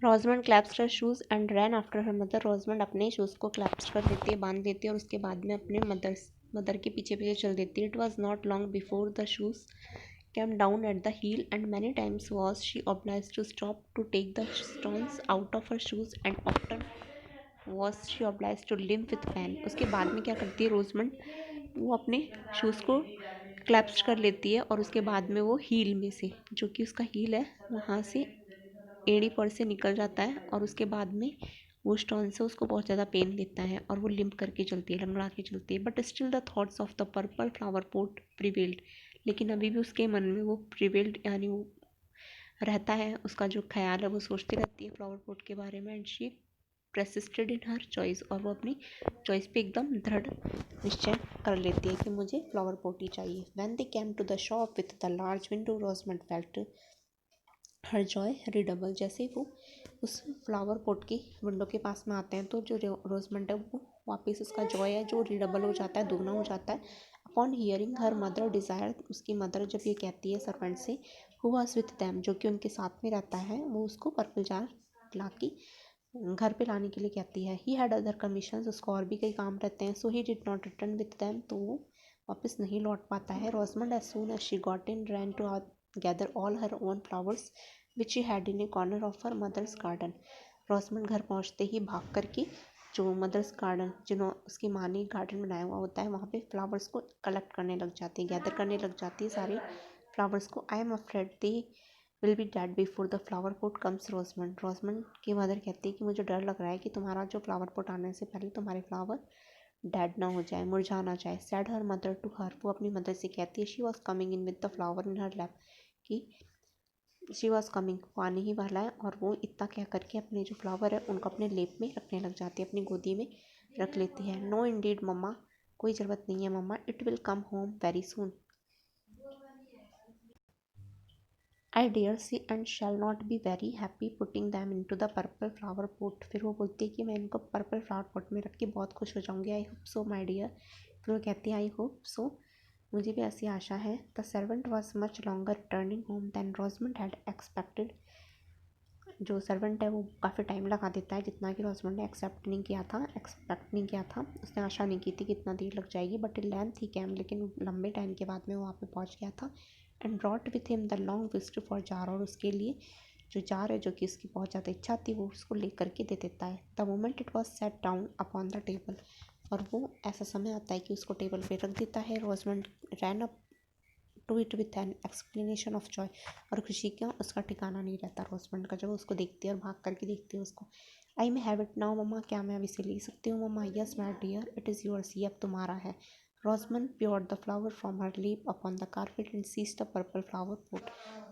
रोजमंड clasped her shoes and ran after her mother. Rosamond अपने shoes को claps कर लेती है, बांध लेती है, और उसके बाद में अपने मदर के पीछे पीछे चल देती है। It was not long before the shoes came down at the heel, and many times was she obliged to stop to take the stones out of her shoes, and often was she obliged to limp with pain। उसके बाद में क्या करती है रोजमंड, वो अपने shoes को claps कर लेती है, और उसके बाद में वो हील में से, जो कि उसका हील है, वहाँ से एड़ी पर से निकल जाता है, और उसके बाद में वो स्टोन से उसको बहुत ज़्यादा पेन देता है, और वो लिम्प करके चलती है, लंगड़ा के चलती है। But still the thoughts of the purple flower pot prevailed, लेकिन अभी भी उसके मन में वो प्रिवेल्ड यानी वो रहता है, उसका जो ख्याल है वो सोचती रहती है फ्लावर पोट के बारे में। And she persisted in her choice, और वो अपनी चॉइस पे एकदम दृढ़ निश्चय कर लेती है कि मुझे फ्लावर पोट ही चाहिए। When they came to the shop with the large window, Rosamond felt her joy redouble. जैसे ही वो उस फ्लावर पॉट की विंडो के पास में आते हैं, तो जो रोजमंड है वो वापस उसका जॉय है जो रिडबल हो जाता है, दोगुना हो जाता है। Upon hearing her mother desire, उसकी मदर जब ये कहती है सर्वेंट से, हु वाज विथ दैम, जो कि उनके साथ में रहता है, वो उसको पर्पल जार ला के घर पे लाने के लिए कहती है। ही हैड अदर कमीशंस, उसको और भी कई काम रहते हैं। So he did not return with them, तो वो वापस नहीं लौट पाता है। Rosamond as soon as she got in ran to gather all her own flowers which she had in a corner of her mother's garden. Rosamond घर पहुंचते ही भाग करके जो मदर्स गार्डन, जिन्हों उसकी माँ ने गार्डन बनाया हुआ होता है, वहाँ पे फ्लावर्स को कलेक्ट करने लग जाती है, गैदर करने लग जाती है सारे फ्लावर्स को। I am afraid they will be dead before the flower pot comes. Rosamond, Rosamond की मदर कहती है कि मुझे डर लग रहा है कि तुम्हारा जो फ्लावर पोट आने से पहले तुम्हारे फ्लावर डेड ना हो जाए, मुरझा ना जाए। Said her mother to her, वो अपनी मदर से कहती है, she was coming in with the flower in her lap, कि शी वॉज कमिंग, वो आने ही वाला है। और वो इतना कह करके अपने जो फ्लावर है उनको अपने लेप में रखने लग जाती है, अपनी गोदी में रख लेती है। नो इंडीड मम्मा, कोई ज़रूरत नहीं है mamma, it will come home very soon, I dare say and shall not be very happy putting them into the purple flower pot. फिर वो बोलती है कि मैं इनको पर्पल फ्लावर पोट में रख के बहुत खुश हो जाऊँगी। I hope so my dear, फिर वो कहती है आई होप सो, मुझे भी ऐसी आशा है। The servant was much longer returning home than Rosamond had expected. जो सर्वेंट है वो काफ़ी टाइम लगा देता है, जितना कि रोजमंड ने एक्सेप्ट नहीं किया था, एक्सपेक्ट नहीं किया था। उसने आशा नहीं की थी कि इतना देर लग जाएगी, बट लेंथ ही कैम, लेकिन लंबे टाइम के बाद में वो वहाँ पे पहुँच गया था। And brought with him the long wished for jar, और उसके लिए जो जार है, जो कि उसकी बहुत ज़्यादा इच्छा थी, वो उसको ले करके दे देता है। The moment it was set down upon the table, और वो ऐसा समय आता है कि उसको टेबल पे रख देता है। Rosamond ran up to it with an explanation of joy, और खुशी का उसका ठिकाना नहीं रहता रोजमंड का, जब उसको देखती है और भाग करके देखती है उसको। I may have it now mamma, क्या मैं अब इसे ले सकती हूँ mamma? Yes my dear, it is yours, ये अब तुम्हारा है। Rosamond poured the flower from her lap upon the carpet and seize the purple flower pot.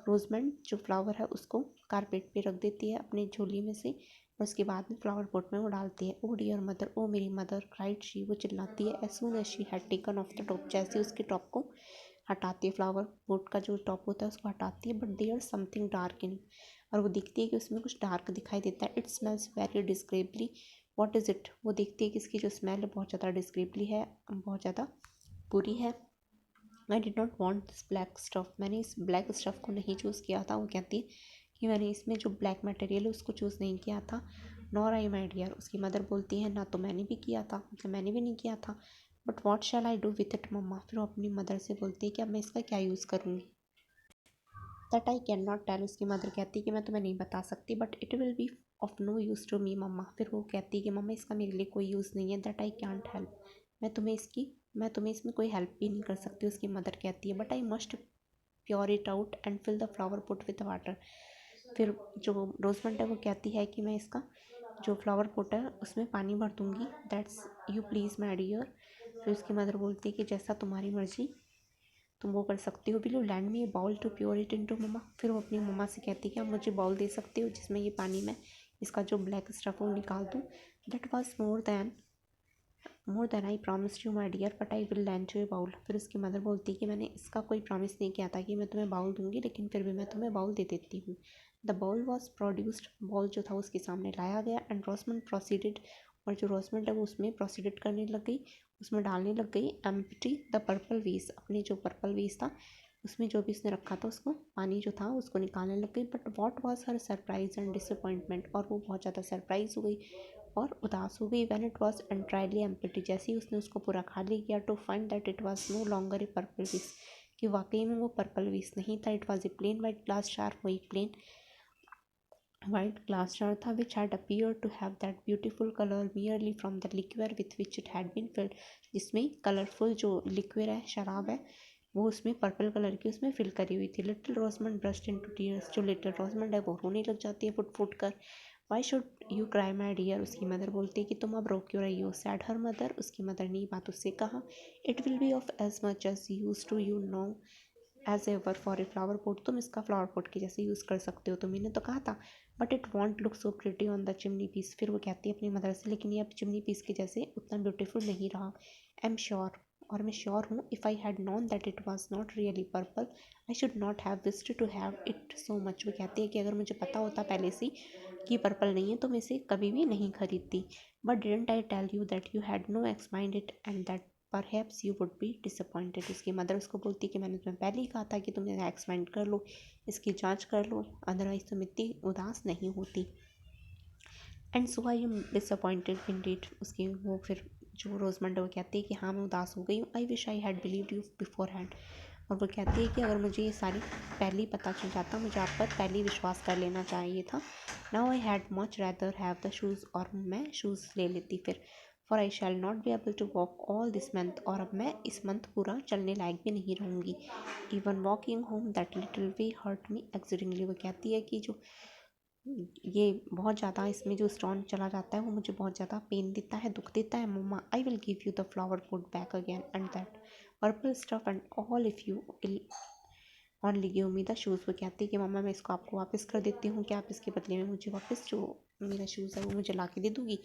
Rosamond जो फ्लावर है उसको कारपेट पे रख देती है अपनी झोली में से, और उसके बाद में फ्लावर पोट में वो डालती है। ओ डियर मदर, ओ मेरी मदर, क्राइड शी, वो चिल्लाती है। As soon as she had taken off the top, जैसे उसके टॉप को हटाती है, फ्लावर पोट का जो टॉप होता है उसको हटाती है। But there something dark in, और वो देखती है कि उसमें कुछ डार्क दिखाई देता है। It smells very disagreeably, what is it? वो देखती है कि इसकी जो स्मेल है बहुत ज़्यादा डिस्क्रेबली है, बहुत ज़्यादा बुरी है। I did not want this black stuff, मैंने इस ब्लैक स्टफ़ को नहीं चूज़ किया था। वो कहती है कि मैंने इसमें जो ब्लैक मटेरियल है उसको चूज़ नहीं किया था। नॉर आई माई डियर, उसकी मदर बोलती है ना तो मैंने भी किया था, मतलब मैंने भी नहीं किया था। But what shall I do with it mamma, फिर वो अपनी मदर से बोलती है कि अब मैं इसका क्या यूज़ करूँगी। That I can not tell, उसकी मदर कहती है कि मैं तुम्हें नहीं बता सकती। But it will be of no use to me mamma, फिर वो कहती है कि मम्मा इसका मेरे लिए कोई यूज़ नहीं है। दैट आई कैंट हेल्प, मैं तुम्हें इसमें कोई हेल्प भी नहीं कर सकती, उसकी मदर कहती है। But I must pour it out and fill the flower pot with water. फिर जो रोजमंड है वो कहती है कि मैं इसका जो फ्लावर पोट है उसमें पानी भर दूँगी। That's you please my dear, फिर उसकी मदर बोलती है कि जैसा तुम्हारी मर्जी तुम वो कर सकती हो। Will you lend me a bowl to pour it into mamma, फिर वो अपनी मम्मा से कहती है कि आप मुझे बाउल दे सकते हो जिसमें ये पानी में इसका जो ब्लैक स्टफ है वो निकाल दूँ। That was more than I promise you my dear, but I will lend you a bowl. फिर उसकी मदर बोलती है कि मैंने इसका कोई प्रॉमिस नहीं किया था कि मैं तुम्हें बाउल दूंगी, लेकिन फिर भी मैं तुम्हें बाउल दे देती हूँ। The bowl was produced, bowl जो था उसके सामने लाया गया। एंड रोसमंड प्रोसीडेड, और जो रोसमंड है वो उसमें प्रोसीडेड करने लग गई, उसमें डालने लग गई। एम्प्टी द पर्पल वेस, अपने जो पर्पल वेस था उसमें जो भी उसने रखा था उसको पानी जो था उसको निकालने लग गई। But what was her surprise and disappointment, और वो बहुत ज़्यादा सरप्राइज हो गई और उदास हो गई। When it was entirely empty, जैसे ही उसने उसको पूरा खाली किया, to find that it was no longer a purple vase, कि वाकई में वो पर्पल विस नहीं था। It was a plain white glass jar, वो एक प्लेन वाइट ग्लास जार था, which had appear to have that beautiful colour merely from the liquid with which it had been filled, जिसमें colourful जो liquid है, शराब है, वो उसमें पर्पल कलर की उसमें फिल करी हुई थी। Little Rosamond burst into tears, जो लिटिल रोजमंड है वो रोने लग जाती है फुट फुट कर। Why should you cry my dear, उसकी मदर बोलती है कि तुम अब रो क्यों रही हो। सैड हर मदर, उसकी मदर ने ये बात उससे कहा। It will be of as much as use to you now as ever for a flower pot, तुम इसका फ्लावर पोट के जैसे यूज़ कर सकते हो, तो मैंने तो कहा था। But it won't look so pretty on the chimney piece, फिर वो कहती है अपनी मदर से, लेकिन ये अब चिमनी पीस के जैसे उतना ब्यूटीफुल नहीं रहा। आई एम श्योर, और मैं श्योर हूँ, if I had known that it was not really purple I should not have wished to have it so much. वो कहती है कि अगर मुझे पता होता पहले से कि पर्पल नहीं है तो मैं इसे कभी भी नहीं खरीदती। But didn't I tell you that you had no examined it and that perhaps you would be disappointed. उसकी मदर उसको बोलती कि मैंने तुम्हें पहले ही कहा था कि तुम इसे एक्समाइंड कर लो, इसकी जांच कर लो, अदरवाइज तुम इतनी उदास नहीं होती। And so I am disappointed indeed, उसकी वो फिर जो रोजमंड वो कहती है कि हाँ मैं उदास हो गई हूँ। I wish I had believed you before hand, और वो कहती है कि अगर मुझे ये सारी पहले ही पता चल जाता, मुझे आप पर पहले ही विश्वास कर लेना चाहिए था। Now I had much rather have the shoes, और मैं शूज़ ले लेती फिर। For I shall not be able to walk all this month, और अब मैं इस मंथ पूरा चलने लायक भी नहीं रहूँगी। Even walking home that little way hurt me exceedingly, वो कहती है कि जो ये बहुत ज़्यादा इसमें जो स्टोन चला जाता है वो मुझे बहुत ज़्यादा पेन देता है, दुख देता है। Mamma I will give you the flower pot back again and that purple stuff and all if you will only give me the shoes. वो कहती है कि मम्मा मैं इसको आपको वापस कर देती हूँ, क्या आप इसके बदले में मुझे वापस जो मेरा शूज़ है वो मुझे ला के दे दूँगी।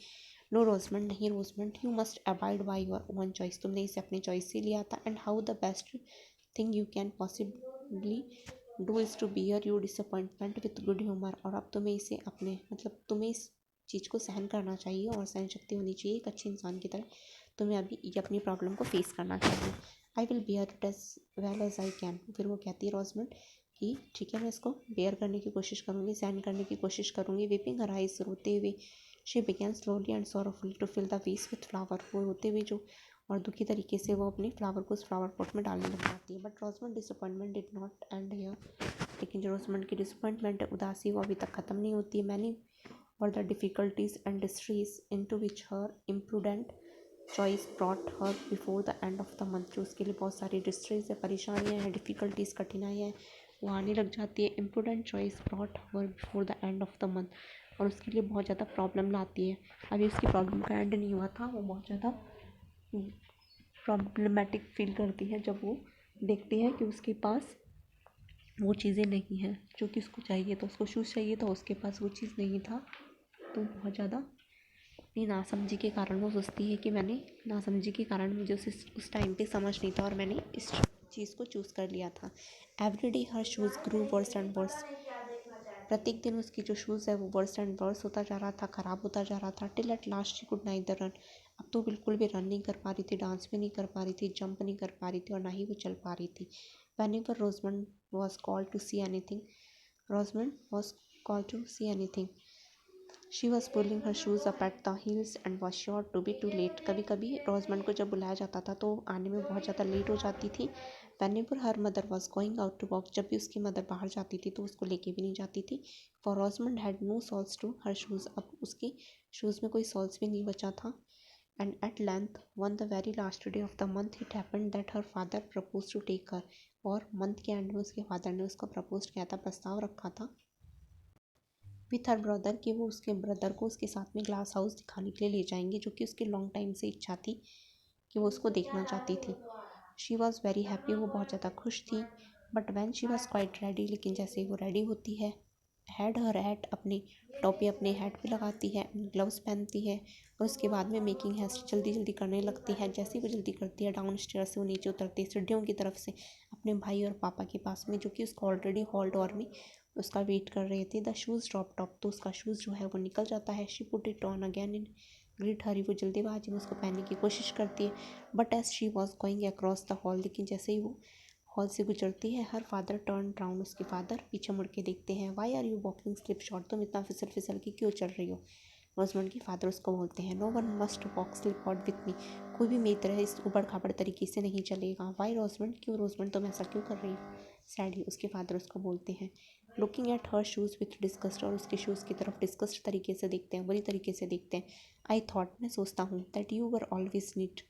नो रोजमंड, नहीं Rosamond, you must abide by your own choice, तुमने इसे अपनी चॉइस से लिया था। And how the best thing you can possibly do is to bear your disappointment with good humour, और अब तुम्हें इसे अपने मतलब तुम्हें इस चीज़ को सहन करना चाहिए और सहन शक्ति होनी चाहिए एक अच्छे इंसान की तरह। तुम्हें अभी ये अपनी प्रॉब्लम को फेस करना चाहिए। I will bear it as well as I can, फिर वो कहती है रोजमंड कि ठीक है मैं इसको बेयर करने की कोशिश करूँगी, सहन करने की कोशिश करूँगी। वीपिंग हर आइज, रोते हुए, she began slowly and sorrowfully to fill the vase with flower, वो रोते हुए जो और दुखी तरीके से वो अपने फ्लावर को उस फ्लावर पॉट में डालने लग जाती है। But Rosamond disappointment did not end here, लेकिन जो रोजमंड की डिसअपॉइंटमेंट है, उदासी, वो अभी तक ख़त्म नहीं होती है। Many are the difficulties and distresses into which her imprudent choice brought her before the end of the month, जो उसके लिए बहुत सारी डिस्ट्रीज है, परेशानियाँ हैं, डिफ़िकल्टीज, कठिनाइयाँ हैं, वो आने लग जाती है। Imprudent choice brought her before the end of the month, और उसके लिए बहुत ज़्यादा प्रॉब्लम लाती है। अभी उसकी प्रॉब्लम का एंड नहीं हुआ था, वो बहुत ज़्यादा प्रॉब्लमेटिक फील करती है जब वो देखती है कि उसके पास वो चीज़ें नहीं हैं जो कि उसको चाहिए था। उसको शूज़ चाहिए था, उसके पास वो चीज़ नहीं था, तो बहुत ज़्यादा अपनी नासमझी के कारण वो सोचती है कि मैंने नासमझी के कारण मुझे उस टाइम पे समझ नहीं था और मैंने इस चीज़ को चूज़ कर लिया था। Every day her shoes grew worse and worse, प्रत्येक दिन उसकी जो शूज़ है वो वर्स एंड वर्स होता जा रहा था, ख़राब होता जा रहा था। Till at last she could neither run, अब तो बिल्कुल भी रन नहीं कर पा रही थी, डांस भी नहीं कर पा रही थी, जंप नहीं कर पा रही थी, और ना ही वो चल पा रही थी। Whenever Rosamund was called to see anything, Rosamund was called to see anything, she was pulling her shoes up at the heels and was sure to be too late. कभी कभी रोजमंड को जब बुलाया जाता था तो आने में बहुत ज़्यादा लेट हो जाती थी। Whenever her mother was going out to walk, जब भी उसकी मदर बाहर जाती थी तो उसको लेके भी नहीं जाती थी। For Rosamund had no soles to her shoes, अब उसकी शूज़ में कोई सोल्स भी नहीं बचा था। And at length, on the very last day of the month, it happened that her father proposed to take her, और मंथ के एंड में उसके फादर ने उसको प्रपोज किया था, प्रस्ताव रखा था विथ हर ब्रदर, कि वो उसके ब्रदर को उसके साथ में ग्लास हाउस दिखाने के लिए ले जाएंगे, जो कि उसकी लॉन्ग टाइम से इच्छा थी कि वो उसको देखना चाहती थी। शी वॉज़ वेरी हैप्पी, वो बहुत ज़्यादा खुश थी। But when she was quite ready, लेकिन जैसे ही वो रेडी होती है, हैड हर हैट, अपनी टोपी अपने हैट पे लगाती है, ग्लव्स पहनती है, और उसके बाद में मेकिंग हेस्ट जल्दी जल्दी करने लगती है। जैसे ही वो जल्दी करती है, डाउन स्टेयर से वो नीचे उतरती है सीढ़ियों की तरफ से अपने भाई और पापा के पास में, जो कि उसको ऑलरेडी हॉल डोर में उसका वेट कर रहे थे। द शूज़ ड्रॉप टॉप, तो उसका शूज़ जो है वो निकल जाता है। She put it on again in great hurry, वो जल्दीबाजी में उसको पहनने की कोशिश करती है। But as she was going across the hall, लेकिन जैसे ही वो हॉल से गुजरती है। हर फादर टर्न राउंड, उसके फादर पीछे मुड़ के देखते हैं। Why are you walking slipshod, तुम इतना फिसल फिसल के क्यों चल रही हो। रोजमंड के फादर उसको बोलते हैं, no one must walk slipshod with me, कोई भी मेरी तरह इस उबड़ खाबड़ तरीके से नहीं चलेगा। वाई रोजमंड, क्यों रोजमंड, तुम ऐसा क्यों कर रही हो। सैडली उसके फादर उसको बोलते हैं, looking at her shoes with disgust, और उसके शूज़ की तरफ डिस्गस्ट तरीके से देखते हैं, बुरी तरीके से देखते हैं। आई थॉट, मैं सोचता हूँ, that you were always neat,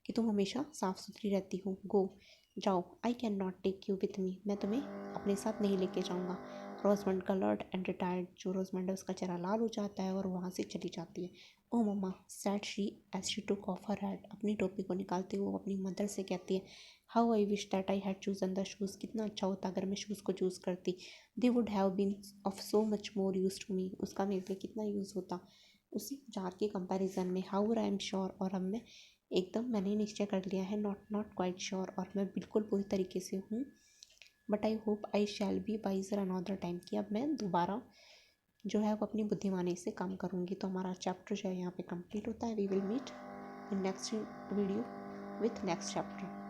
कि तुम हमेशा साफ़ सुथरी रहती हो। गो, जाओ। I can not take you with me, मैं तुम्हें अपने साथ नहीं लेके जाऊँगा। रोजमंड कलर्ड एंड रिटायर्ड, जो रोजमंड है उसका चेहरा लाल हो जाता है और वहाँ से चली जाती है। Oh mamma, said she as she took off her hat, अपनी टोपी को निकालते हुए वो अपनी मदर से कहती है, how I wish that I had chosen the shoes, कितना अच्छा होता अगर मैं शूज़ को चूज़ करती। They would have been of so much more use to me, उसका मेरे लिए कितना यूज़ होता उसी जार के कंपैरिजन में। हाउ आई एम श्योर, और अब मैं एकदम मैंने निश्चय कर लिया है। नॉट क्वाइट श्योर, और मैं बिल्कुल पूरी तरीके से हूँ। But I hope I shall be wiser another time, कि अब मैं दोबारा जो है वो अपनी बुद्धिमानी से काम करूँगी। तो हमारा चैप्टर जो है यहाँ पे कंप्लीट होता है। We will meet in next video with next chapter.